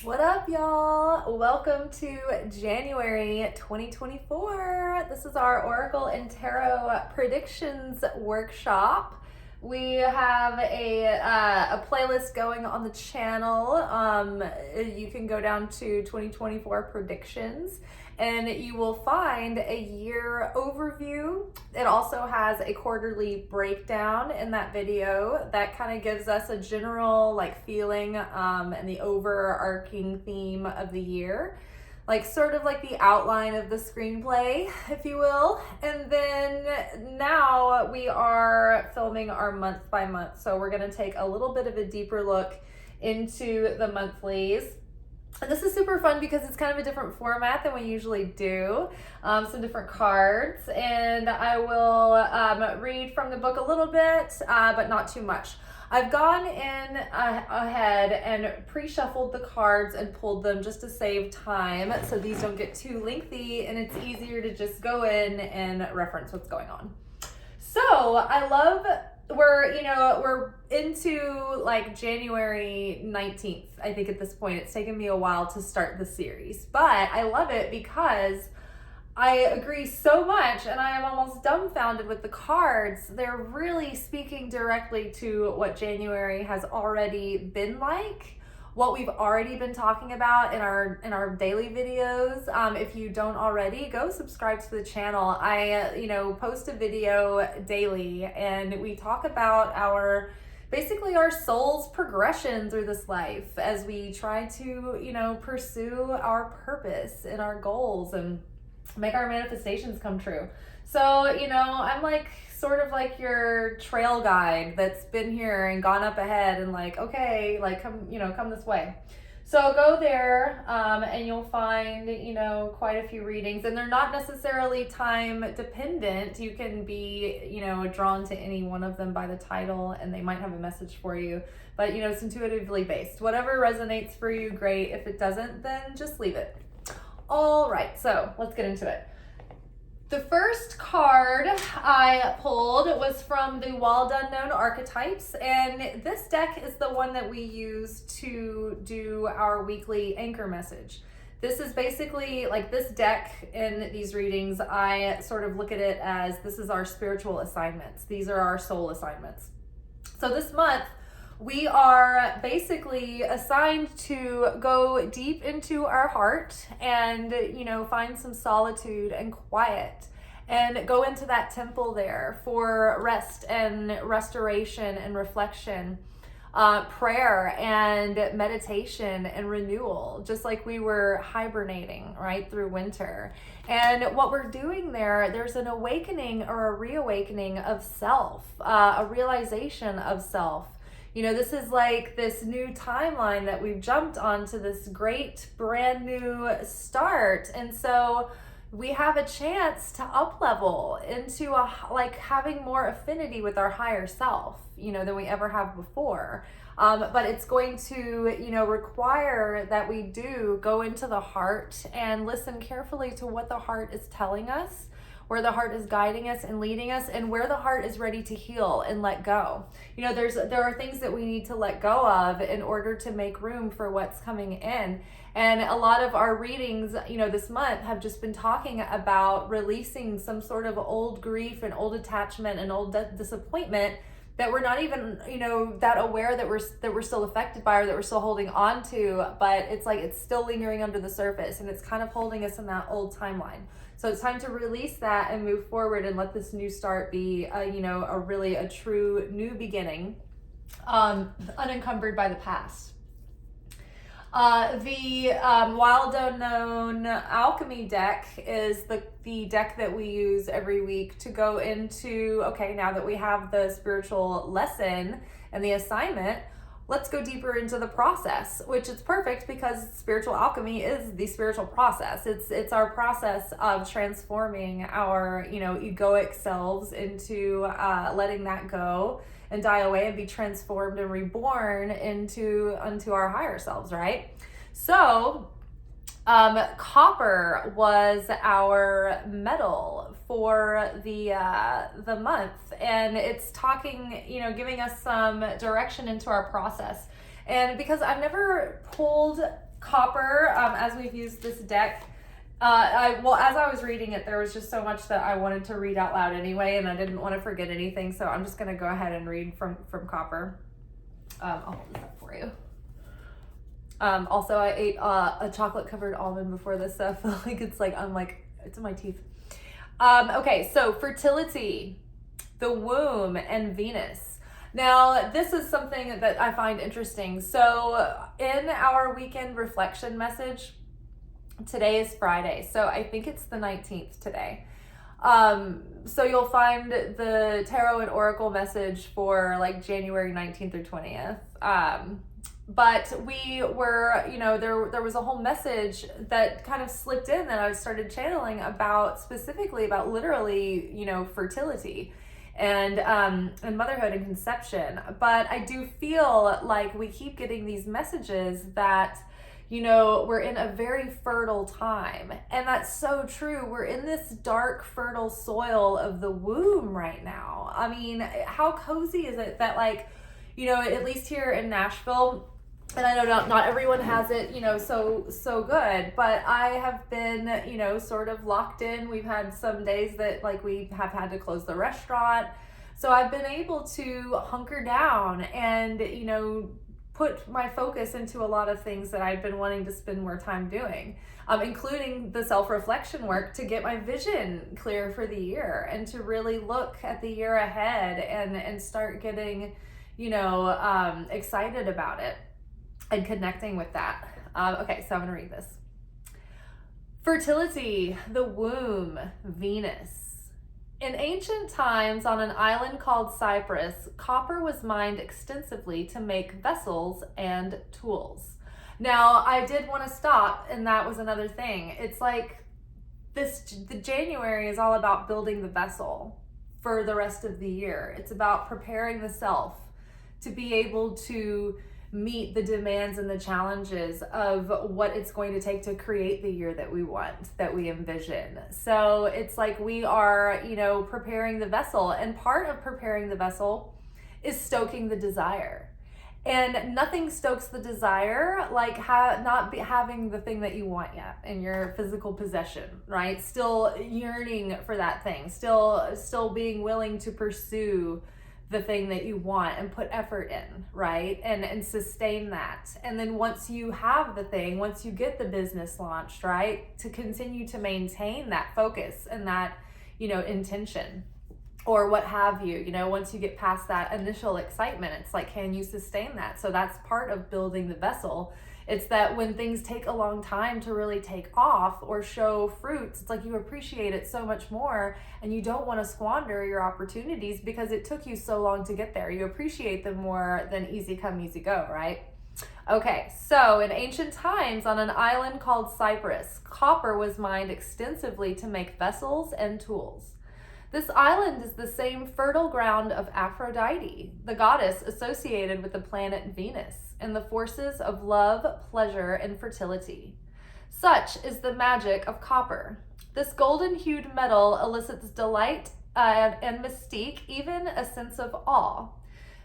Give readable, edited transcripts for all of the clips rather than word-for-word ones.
What up, y'all? Welcome to January 2024. This is our Oracle and Tarot predictions workshop. We have a playlist going on the channel. You can go down to 2024 predictions and you will find a year overview. It also has a quarterly breakdown in that video that kind of gives us a general feeling and the overarching theme of the year, sort of like the outline of the screenplay, if you will. And then now we are filming our month by month, so we're going to take a little bit of a deeper look into the monthlies. And this is super fun because it's kind of a different format than we usually do. Some different cards, and I will read from the book a little bit, but not too much. I've gone in ahead and pre-shuffled the cards and pulled them just to save time, so these don't get too lengthy, and it's easier to just go in and reference what's going on. So I love, we're into January 19th, I think at this point. It's taken me a while to start the series, but I love it because I agree so much, and I am almost dumbfounded with the cards. They're really speaking directly to what January has already been like, what we've already been talking about in our daily videos. If you don't already, go subscribe to the channel. I post a video daily, and we talk about basically our soul's progression through this life as we try to pursue our purpose and our goals and make our manifestations come true. So I'm sort of like your trail guide that's been here and gone up ahead and come this way. So go there and you'll find quite a few readings, and they're not necessarily time dependent. You can be drawn to any one of them by the title, and they might have a message for you, but it's intuitively based. Whatever resonates for you, great. If it doesn't, then just leave it. All right, so let's get into it. The first card I pulled was from the Wild Unknown Archetypes, and this deck is the one that we use to do our weekly anchor message. This is basically this deck in these readings. I sort of look at it as this is our spiritual assignments. These are our soul assignments. So this month, we are basically assigned to go deep into our heart and, find some solitude and quiet and go into that temple there for rest and restoration and reflection, prayer and meditation and renewal, just like we were hibernating right through winter. And what we're doing there's an awakening or a reawakening of self, a realization of self. This is this new timeline that we've jumped onto, this great brand new start. And so we have a chance to up level into having more affinity with our higher self, than we ever have before. But it's going to, require that we do go into the heart and listen carefully to what the heart is telling us, where the heart is guiding us and leading us, and where the heart is ready to heal and let go. There are things that we need to let go of in order to make room for what's coming in. And a lot of our readings, this month have just been talking about releasing some sort of old grief and old attachment and old disappointment that we're not even, that aware that we're still affected by, or that we're still holding on to, but it's still lingering under the surface, and it's kind of holding us in that old timeline. So it's time to release that and move forward and let this new start be, a true new beginning, unencumbered by the past. The Wild Unknown Alchemy deck is the deck that we use every week to go into, okay, now that we have the spiritual lesson and the assignment, let's go deeper into the process, which is perfect because spiritual alchemy is the spiritual process. It's our process of transforming our, egoic selves into letting that go and die away and be transformed and reborn into our higher selves, right? So copper was our metal for the month, and it's talking, giving us some direction into our process. And because I've never pulled copper, as we've used this deck, as I was reading it, there was just so much that I wanted to read out loud anyway, and I didn't want to forget anything, so I'm just going to go ahead and read from copper. I'll hold this up for you. Also, I ate a chocolate covered almond before this, so I feel like it's in my teeth. Okay, so fertility, the womb, and Venus. Now, this is something that I find interesting. So in our weekend reflection message, today is Friday, so I think it's the 19th today. So you'll find the tarot and oracle message for like January 19th or 20th. But we were, there was a whole message that kind of slipped in that I started channeling specifically about literally, fertility and motherhood and conception. But I do feel like we keep getting these messages that, we're in a very fertile time. And that's so true. We're in this dark, fertile soil of the womb right now. I mean, how cozy is it that at least here in Nashville, and I know not everyone has it, so good, but I have been, sort of locked in. We've had some days that we have had to close the restaurant. So I've been able to hunker down and, put my focus into a lot of things that I've been wanting to spend more time doing, including the self-reflection work to get my vision clear for the year and to really look at the year ahead and start getting, excited about it and connecting with that. Okay, so I'm gonna read this. Fertility, the womb, Venus. In ancient times, on an island called Cyprus, copper was mined extensively to make vessels and tools. Now, I did want to stop, and that was another thing. It's like the January is all about building the vessel for the rest of the year. It's about preparing the self to be able to meet the demands and the challenges of what it's going to take to create the year that we want, that we envision. So it's like we are, preparing the vessel, and part of preparing the vessel is stoking the desire. And nothing stokes the desire like having the thing that you want yet in your physical possession, right? Still yearning for that thing, still being willing to pursue the thing that you want and put effort in, right? And sustain that. And then once you have the thing, once you get the business launched, right? To continue to maintain that focus and that, intention or what have you, once you get past that initial excitement, it's like, can you sustain that? So that's part of building the vessel. It's that when things take a long time to really take off or show fruits, it's like you appreciate it so much more and you don't want to squander your opportunities because it took you so long to get there. You appreciate them more than easy come, easy go, right? Okay, so in ancient times on an island called Cyprus, copper was mined extensively to make vessels and tools. This island is the same fertile ground of Aphrodite, the goddess associated with the planet Venus and the forces of love, pleasure, and fertility. Such is the magic of copper. This golden-hued metal elicits delight and mystique, even a sense of awe.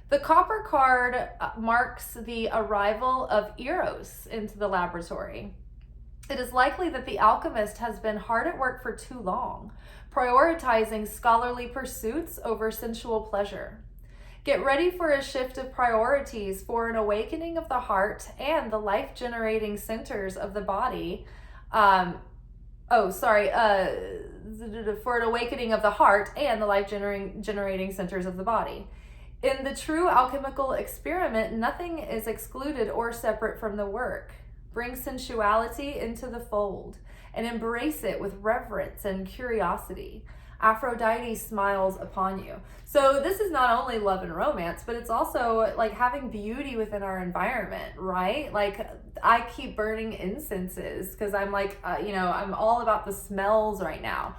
The copper card marks the arrival of Eros into the laboratory. It is likely that the alchemist has been hard at work for too long, prioritizing scholarly pursuits over sensual pleasure. Get ready for a shift of priorities for an awakening of the heart and the life-generating centers of the body. For an awakening of the heart and the life-generating centers of the body. In the true alchemical experiment, nothing is excluded or separate from the work. Bring sensuality into the fold and embrace it with reverence and curiosity. Aphrodite smiles upon you. So this is not only love and romance, but it's also like having beauty within our environment, right? Like I keep burning incenses because I'm like, I'm all about the smells right now.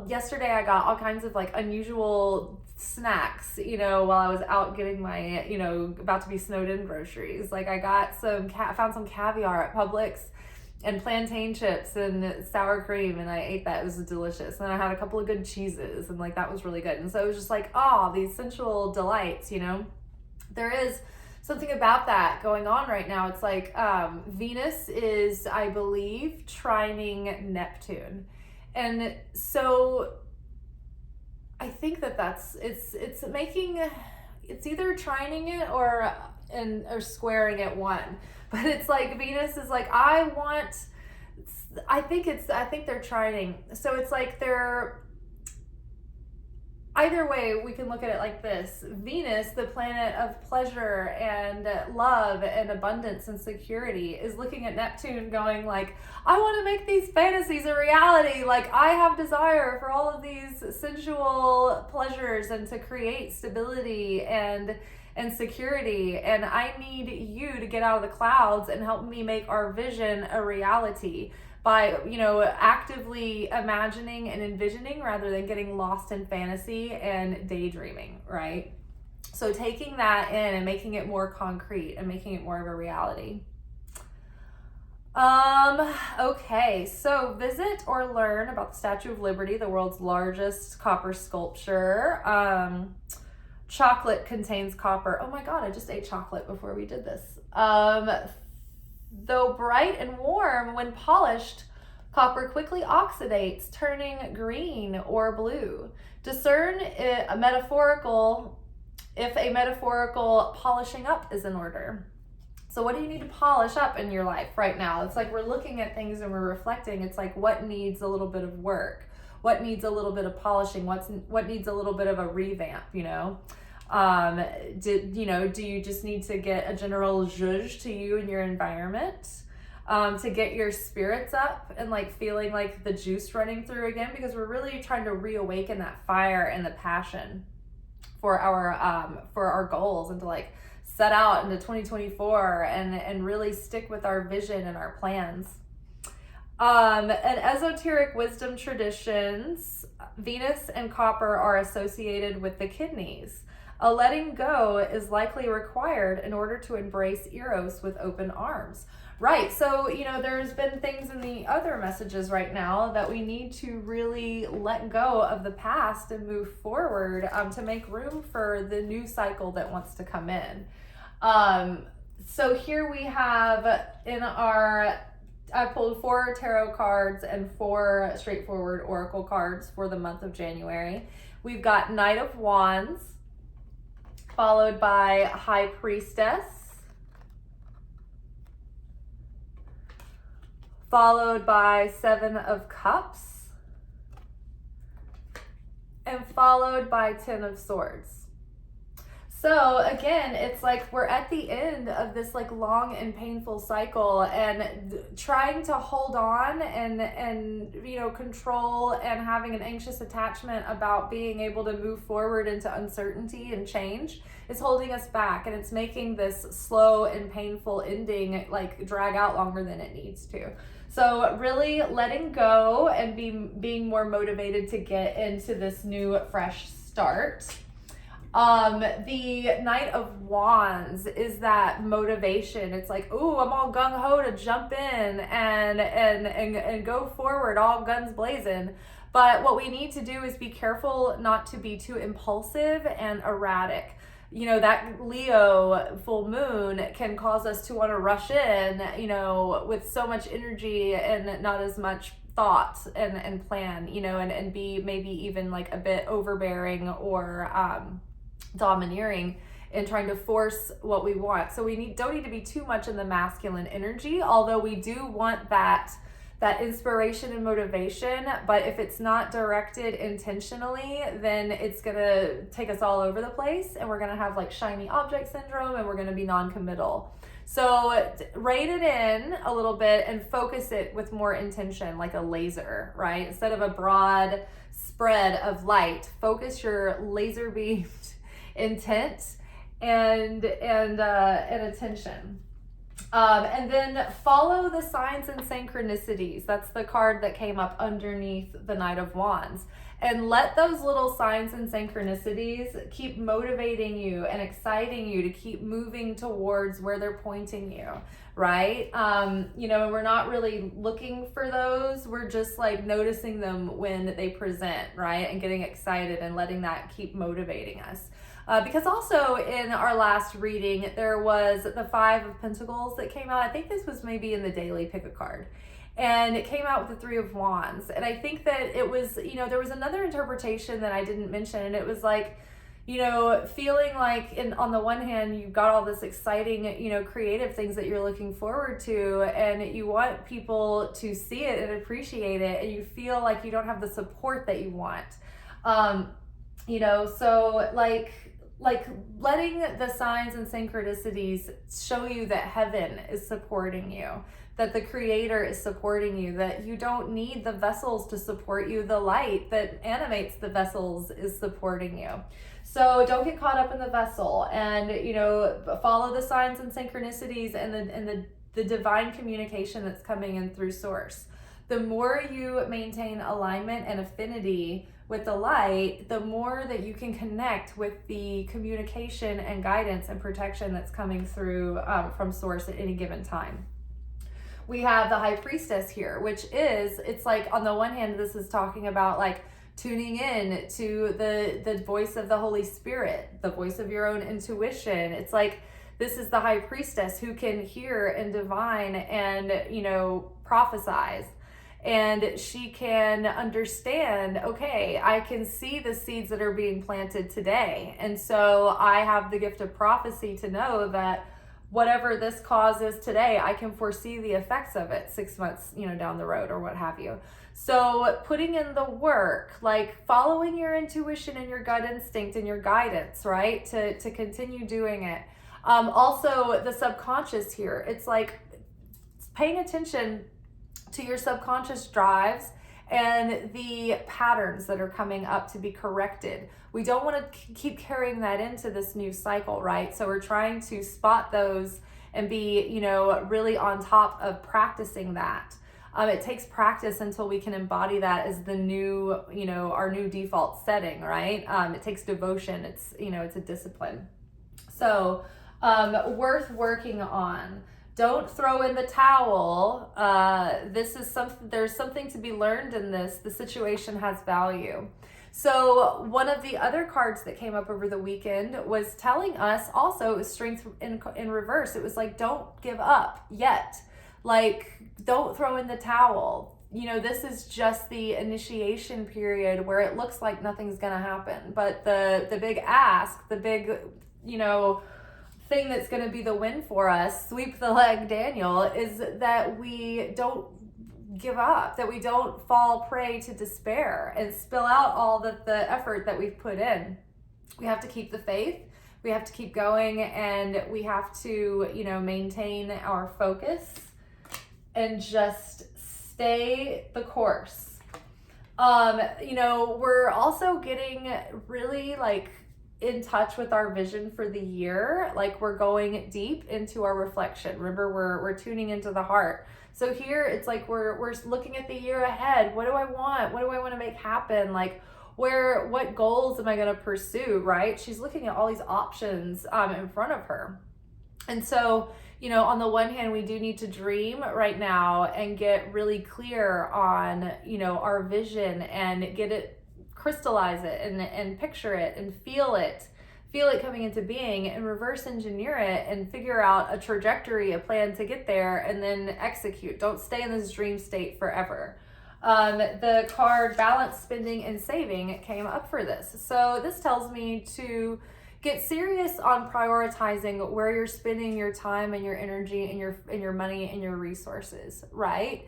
Yesterday I got all kinds of like unusual snacks, while I was out getting my, about to be snowed in groceries. Like I got found some caviar at Publix and plantain chips and sour cream, and I ate that. It was delicious. And then I had a couple of good cheeses, and like that was really good. And so it was just like, these sensual delights, There is something about that going on right now. It's like Venus is, I believe, trining Neptune. And so I think it's making, it's either trining it or squaring it one. But it's like Venus is like, I think they're trining. So it's like they're, either way, we can look at it like this. Venus, the planet of pleasure and love and abundance and security, is looking at Neptune going like, I want to make these fantasies a reality. Like, I have desire for all of these sensual pleasures and to create stability and security. And I need you to get out of the clouds and help me make our vision a reality by, actively imagining and envisioning rather than getting lost in fantasy and daydreaming, right? So taking that in and making it more concrete and making it more of a reality. Okay, so visit or learn about the Statue of Liberty, the world's largest copper sculpture. Chocolate contains copper. Oh my God, I just ate chocolate before we did this. Though bright and warm, when polished, copper quickly oxidates, turning green or blue. Discern if a metaphorical polishing up is in order. So what do you need to polish up in your life right now? It's like we're looking at things and we're reflecting. It's like, what needs a little bit of work? What needs a little bit of polishing? What needs a little bit of a revamp, do you just need to get a general zhuzh to you and your environment to get your spirits up and like feeling like the juice running through again? Because we're really trying to reawaken that fire and the passion for our goals, and to like set out into 2024 and really stick with our vision and our plans. And esoteric wisdom traditions, Venus and copper are associated with the kidneys. A letting go is likely required in order to embrace Eros with open arms. Right, so, there's been things in the other messages right now that we need to really let go of the past and move forward to make room for the new cycle that wants to come in. So here we have I pulled 4 tarot cards and 4 straightforward oracle cards for the month of January. We've got Knight of Wands, followed by High Priestess, followed by 7 of Cups, and followed by 10 of Swords. So again, it's like we're at the end of this like long and painful cycle, and trying to hold on and control and having an anxious attachment about being able to move forward into uncertainty and change is holding us back, and it's making this slow and painful ending like drag out longer than it needs to. So really letting go and being more motivated to get into this new fresh start. The Knight of Wands is that motivation. It's like, ooh, I'm all gung-ho to jump in and go forward, all guns blazing. But what we need to do is be careful not to be too impulsive and erratic. That Leo full moon can cause us to want to rush in, with so much energy and not as much thought and plan, and be maybe even like a bit overbearing or domineering in trying to force what we want. So we don't need to be too much in the masculine energy, although we do want that inspiration and motivation. But if it's not directed intentionally, then it's gonna take us all over the place, and we're gonna have like shiny object syndrome, and we're gonna be non-committal. So rein it in a little bit and focus it with more intention, like a laser, right? Instead of a broad spread of light, focus your laser beamed intent and attention. And then follow the signs and synchronicities. That's the card that came up underneath the Knight of Wands. And let those little signs and synchronicities keep motivating you and exciting you to keep moving towards where they're pointing you, right? We're not really looking for those. We're just like noticing them when they present, right? And getting excited and letting that keep motivating us. Because also in our last reading, there was the Five of Pentacles that came out. I think this was maybe in the daily pick a card. And it came out with the Three of Wands. And I think that it was, there was another interpretation that I didn't mention. And it was like, feeling like on the one hand, you've got all this exciting, creative things that you're looking forward to, and you want people to see it and appreciate it, and you feel like you don't have the support that you want. So like letting the signs and synchronicities show you that heaven is supporting you, that the creator is supporting you, that you don't need the vessels to support you. The light that animates the vessels is supporting you. So don't get caught up in the vessel, and, follow the signs and synchronicities and the divine communication that's coming in through source. The more you maintain alignment and affinity with the light, the more that you can connect with the communication and guidance and protection that's coming through from source at any given time. We have the High Priestess here, which is, it's like, on the one hand, this is talking about like tuning in to the voice of the Holy Spirit, the voice of your own intuition. It's like, this is the High Priestess who can hear and divine and, prophesize. And she can understand, okay, I can see the seeds that are being planted today. And so I have the gift of prophecy to know that whatever this cause is today, I can foresee the effects of it 6 months, down the road or what have you. So putting in the work, like following your intuition and your gut instinct and your guidance, right? To continue doing it. Also the subconscious here, it's like paying attention to your subconscious drives and the patterns that are coming up to be corrected. We don't want to keep carrying that into this new cycle, right? So we're trying to spot those and be, really on top of practicing that. It takes practice until we can embody that as the new, our new default setting, right? It takes devotion. It's, it's a discipline. So worth working on. Don't throw in the towel. There's something to be learned in this. The situation has value. So one of the other cards that came up over the weekend was telling us also strength in reverse. It was like, don't give up yet. Like, don't throw in the towel. This is just the initiation period where it looks like nothing's going to happen. But the big ask, the big, thing that's going to be the win for us, sweep the leg, Daniel, is that we don't give up, that we don't fall prey to despair and spill out all the effort that we've put in. We have to keep the faith. We have to keep going, and we have to, maintain our focus and just stay the course. We're also getting really in touch with our vision for the year. Like, we're going deep into our reflection. Remember, we're tuning into the heart. So here it's like we're looking at the year ahead. What do I want? What do I want to make happen? Like, what goals am I going to pursue, right? She's looking at all these options in front of her. And so, on the one hand, we do need to dream right now and get really clear on, our vision and get it, crystallize it and picture it and feel it coming into being, and reverse engineer it and figure out a trajectory, a plan to get there, and then execute. Don't stay in this dream state forever. The card balance, spending, and saving came up for this. So this tells me to get serious on prioritizing where you're spending your time and your energy and your money and your resources, right?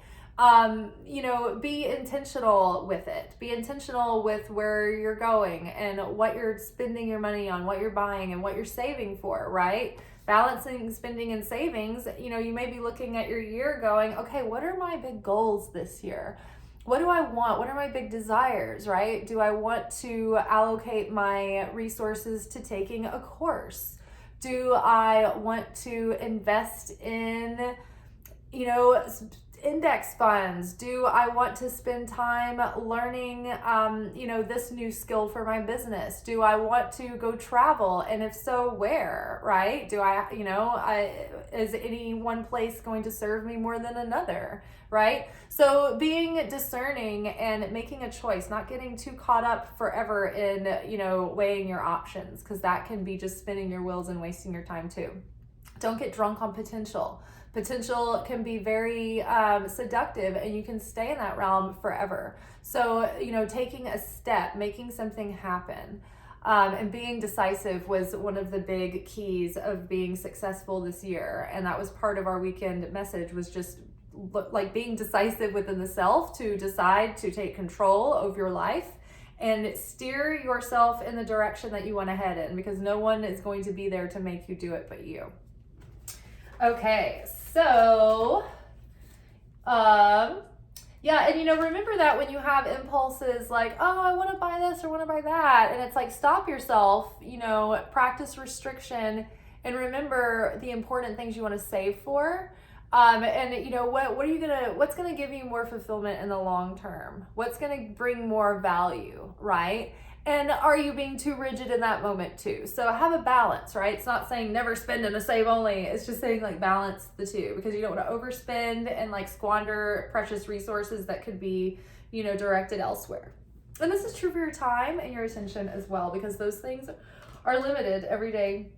Be intentional with it. Be intentional with where you're going and what you're spending your money on, what you're buying, and what you're saving for, right? Balancing spending and savings, you may be looking at your year going, okay, what are my big goals this year? What do I want? What are my big desires, right? Do I want to allocate my resources to taking a course? Do I want to invest in index funds? Do I want to spend time learning, this new skill for my business? Do I want to go travel? And if so, where, right? Is any one place going to serve me more than another, right? So being discerning and making a choice, not getting too caught up forever in, weighing your options, because that can be just spinning your wheels and wasting your time too. Don't get drunk on potential. Potential can be very seductive, and you can stay in that realm forever. So, taking a step, making something happen, and being decisive was one of the big keys of being successful this year. And that was part of our weekend message, was just like being decisive within the self to decide to take control of your life and steer yourself in the direction that you want to head in, because no one is going to be there to make you do it but you. Okay, so, remember that when you have impulses like, oh, I want to buy this or want to buy that, and it's like, stop yourself, practice restriction, and remember the important things you want to save for. What's going to give you more fulfillment in the long term? What's going to bring more value, right? And are you being too rigid in that moment too? So have a balance, right? It's not saying never spend and a save only. It's just saying like balance the two, because you don't want to overspend and like squander precious resources that could be, directed elsewhere. And this is true for your time and your attention as well, because those things are limited every day.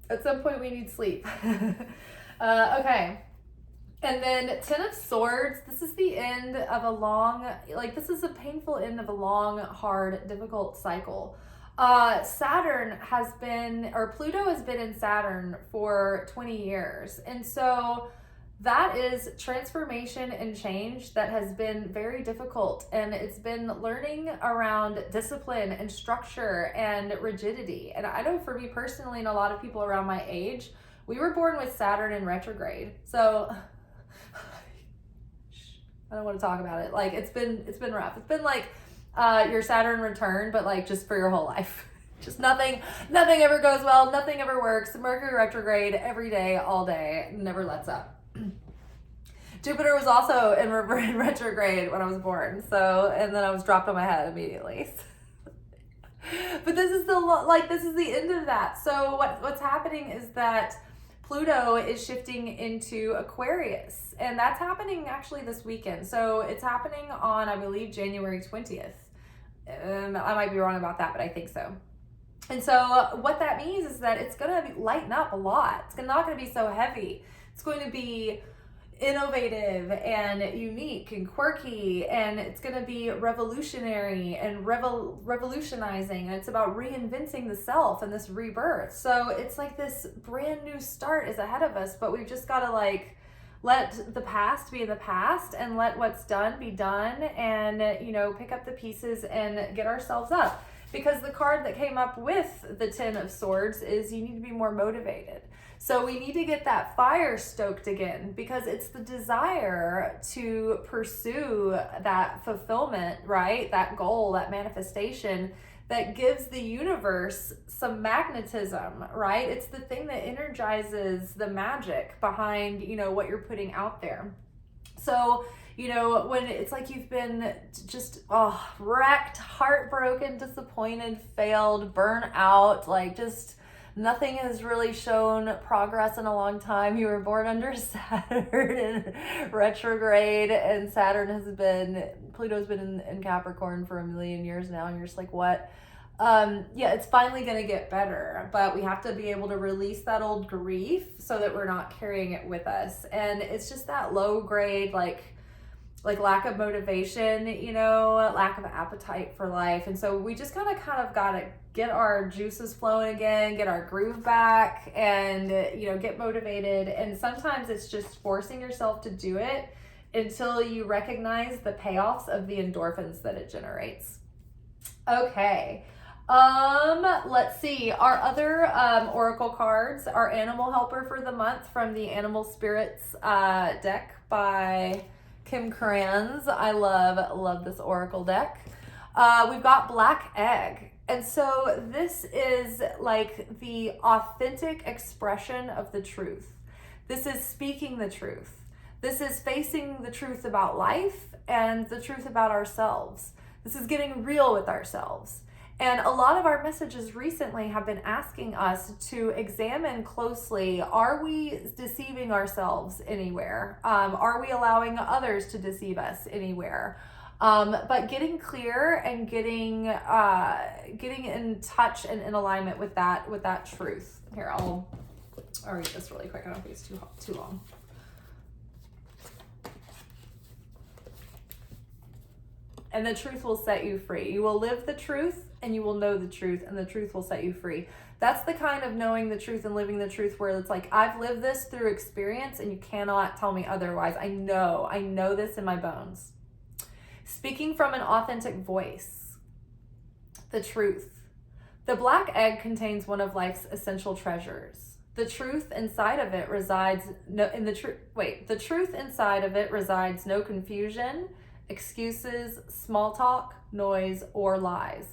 At some point we need sleep. Okay. And then 10 of Swords, this is the end of this is a painful end of a long, hard, difficult cycle. Pluto has been in Saturn for 20 years. And so that is transformation and change that has been very difficult. And it's been learning around discipline and structure and rigidity. And I know for me personally, and a lot of people around my age, we were born with Saturn in retrograde. So I don't want to talk about it. Like it's been rough. It's been like your Saturn return, but like just for your whole life. Just nothing ever goes well. Nothing ever works. Mercury retrograde every day, all day, never lets up. Jupiter was also in retrograde when I was born. So, and then I was dropped on my head immediately. But this is the end of that. So what's happening is that Pluto is shifting into Aquarius, and that's happening actually this weekend. So it's happening on, I believe, January 20th. I might be wrong about that, but I think so. And so what that means is that it's going to lighten up a lot. It's not going to be so heavy. It's going to be innovative and unique and quirky, and it's going to be revolutionary and revolutionizing, and it's about reinventing the self and this rebirth. So it's like this brand new start is ahead of us, but we've just got to let the past be in the past and let what's done be done, and pick up the pieces and get ourselves up. Because the card that came up with the 10 of Swords is you need to be more motivated. So we need to get that fire stoked again, because it's the desire to pursue that fulfillment, right? That goal, that manifestation that gives the universe some magnetism, right? It's the thing that energizes the magic behind, what you're putting out there. So, when it's like you've been just wrecked, heartbroken, disappointed, failed, burnt out, like nothing has really shown progress in a long time. You were born under Saturn in retrograde, and Pluto's been in Capricorn for 1,000,000 years now, and you're just like, what? It's finally going to get better, but we have to be able to release that old grief so that we're not carrying it with us. And it's just that low grade, like lack of motivation, lack of appetite for life. And so we just kind of got to get our juices flowing again, get our groove back, and, get motivated. And sometimes it's just forcing yourself to do it until you recognize the payoffs of the endorphins that it generates. Okay. Let's see. Our other oracle cards are Animal Helper for the month from the Animal Spirits deck by Kim Kranz. I love this oracle deck. We've got Black Egg. And so this is like the authentic expression of the truth. This is speaking the truth. This is facing the truth about life and the truth about ourselves. This is getting real with ourselves. And a lot of our messages recently have been asking us to examine closely, are we deceiving ourselves anywhere? Are we allowing others to deceive us anywhere? But getting clear and getting in touch and in alignment with that truth. Here, I'll read this really quick. I don't think it's too long. And the truth will set you free. You will live the truth and you will know the truth, and the truth will set you free. That's the kind of knowing the truth and living the truth where it's like, I've lived this through experience and you cannot tell me otherwise. I know this in my bones. Speaking from an authentic voice. The truth. The black egg contains one of life's essential treasures. The truth inside of it resides the truth inside of it resides no confusion, excuses, small talk, noise, or lies.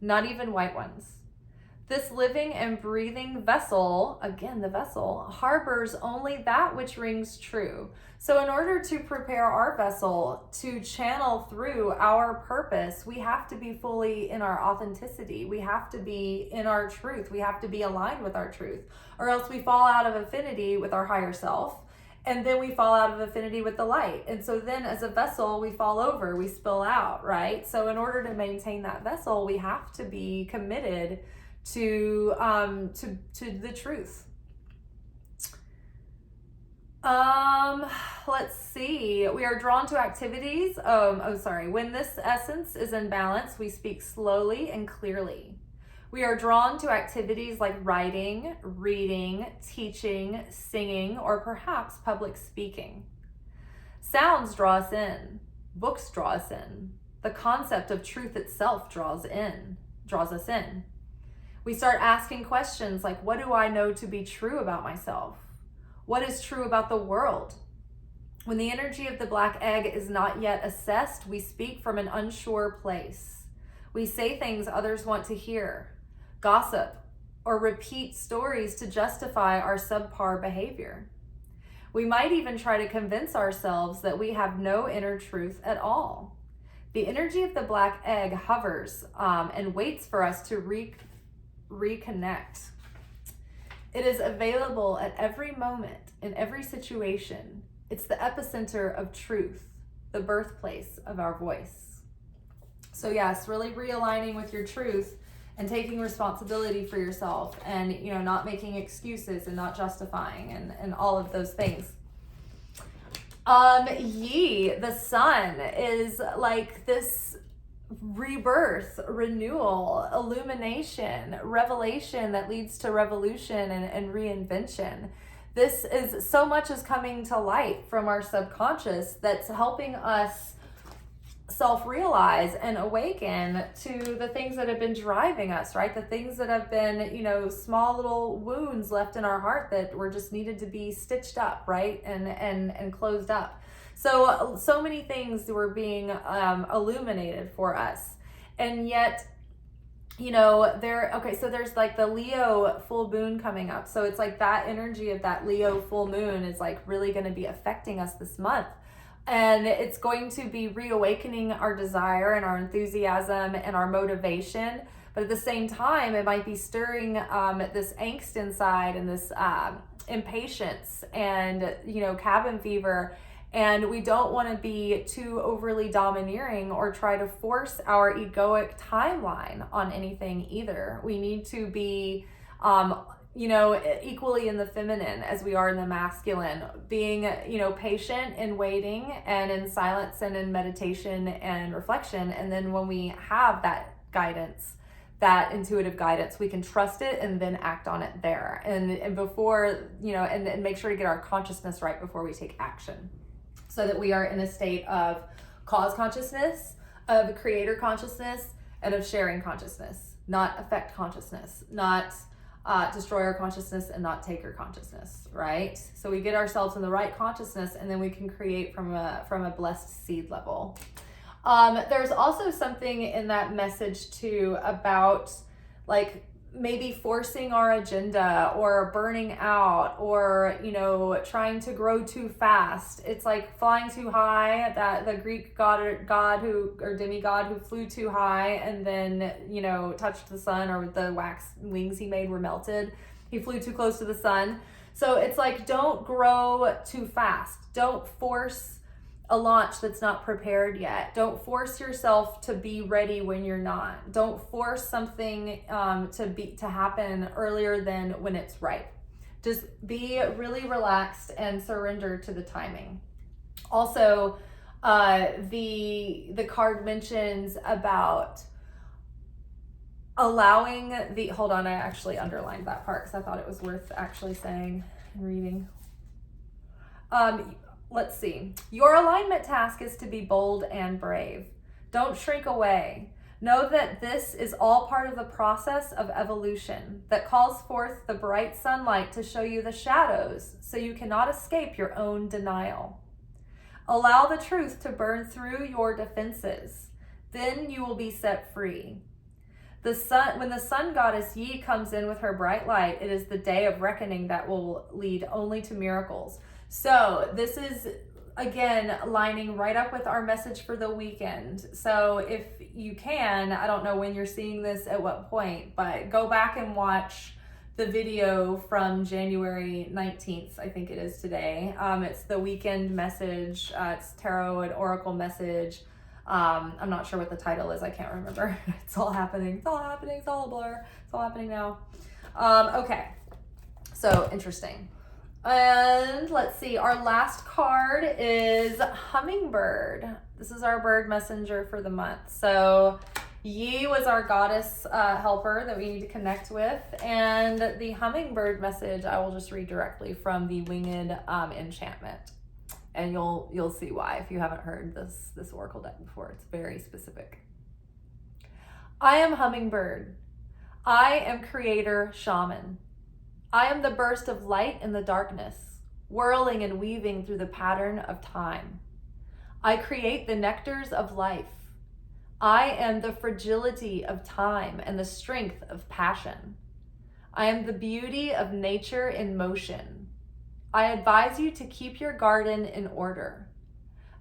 Not even white ones. This living and breathing vessel, again, the vessel, harbors only that which rings true. So in order to prepare our vessel to channel through our purpose, we have to be fully in our authenticity. We have to be in our truth. We have to be aligned with our truth, or else we fall out of affinity with our higher self. And then we fall out of affinity with the light. And so then as a vessel, we fall over, we spill out, right? So in order to maintain that vessel, we have to be committed to the truth. Let's see. We are drawn to activities. When this essence is in balance, we speak slowly and clearly. We are drawn to activities like writing, reading, teaching, singing, or perhaps public speaking. Sounds draw us in. Books draw us in. The concept of truth itself draws us in. We start asking questions like, what do I know to be true about myself? What is true about the world? When the energy of the black egg is not yet assessed, we speak from an unsure place. We say things others want to hear, gossip, or repeat stories to justify our subpar behavior. We might even try to convince ourselves that we have no inner truth at all. The energy of the black egg hovers and waits for us to reconnect. It is available at every moment, in every situation. It's the epicenter of truth, the birthplace of our voice. So yes, really realigning with your truth and taking responsibility for yourself, and not making excuses and not justifying and all of those things. The sun is like this rebirth, renewal, illumination, revelation that leads to revolution and reinvention. This is so much is coming to light from our subconscious that's helping us self-realize and awaken to the things that have been driving us, right? The things that have been, small little wounds left in our heart that were just needed to be stitched up, right? And closed up. So many things were being illuminated for us. And yet, so there's like the Leo full moon coming up. So it's like that energy of that Leo full moon is like really going to be affecting us this month. And it's going to be reawakening our desire and our enthusiasm and our motivation. But at the same time, it might be stirring this angst inside and this impatience and, cabin fever. And we don't want to be too overly domineering or try to force our egoic timeline on anything either. We need to be, equally in the feminine as we are in the masculine, being, patient and waiting and in silence and in meditation and reflection. And then when we have that guidance, that intuitive guidance, we can trust it and then act on it there. And before, and make sure to get our consciousness right before we take action, so that we are in a state of cause consciousness, of creator consciousness, and of sharing consciousness, not effect consciousness, not destroyer consciousness, and not taker consciousness, right? So we get ourselves in the right consciousness, and then we can create from a blessed seed level. There's also something in that message too about like maybe forcing our agenda or burning out or, trying to grow too fast. It's like flying too high, that the Greek god who, or demigod who flew too high and then, touched the sun, or the wax wings he made were melted. He flew too close to the sun. So it's like, don't grow too fast. Don't force a launch that's not prepared yet. Don't force yourself to be ready when you're not. Don't force something to happen earlier than when it's right. Just be really relaxed and surrender to the timing. Also, the card mentions about allowing the, hold on, I actually underlined that part because I thought it was worth actually saying and reading. Let's see. Your alignment task is to be bold and brave. Don't shrink away. Know that this is all part of the process of evolution that calls forth the bright sunlight to show you the shadows so you cannot escape your own denial. Allow the truth to burn through your defenses. Then you will be set free. When the sun goddess Yi comes in with her bright light, it is the day of reckoning that will lead only to miracles. So this is, again, lining right up with our message for the weekend. So if you can, I don't know when you're seeing this at what point, but go back and watch the video from January 19th, I think it is today. It's the weekend message. It's tarot and oracle message. I'm not sure what the title is. I can't remember. It's all happening. It's all happening. It's all a blur. It's all happening now. Okay. So interesting. And let's see. Our last card is Hummingbird. This is our bird messenger for the month. So Yi was our goddess helper that we need to connect with. And the hummingbird message, I will just read directly from the Winged Enchantment. And you'll see why if you haven't heard this oracle deck before. It's very specific. I am Hummingbird. I am creator shaman. I am the burst of light in the darkness, whirling and weaving through the pattern of time. I create the nectars of life. I am the fragility of time and the strength of passion. I am the beauty of nature in motion. I advise you to keep your garden in order.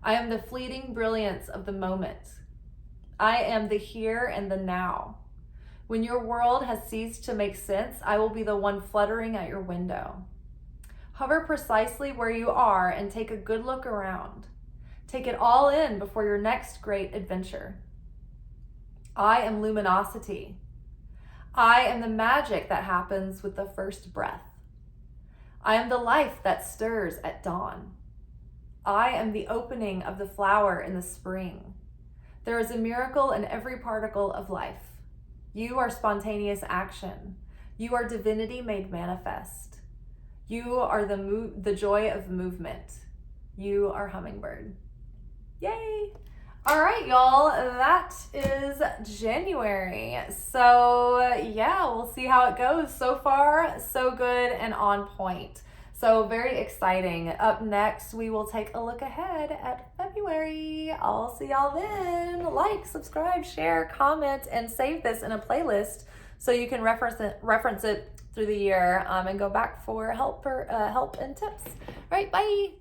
I am the fleeting brilliance of the moment. I am the here and the now. When your world has ceased to make sense, I will be the one fluttering at your window. Hover precisely where you are and take a good look around. Take it all in before your next great adventure. I am luminosity. I am the magic that happens with the first breath. I am the life that stirs at dawn. I am the opening of the flower in the spring. There is a miracle in every particle of life. You are spontaneous action. You are divinity made manifest. You are the joy of movement. You are Hummingbird. Yay! All right, y'all, that is January. So yeah, we'll see how it goes. So far, so good and on point. So very exciting. Up next, we will take a look ahead at February. I'll see y'all then. Like, subscribe, share, comment, and save this in a playlist so you can reference it through the year and go back for help and tips. All right, bye.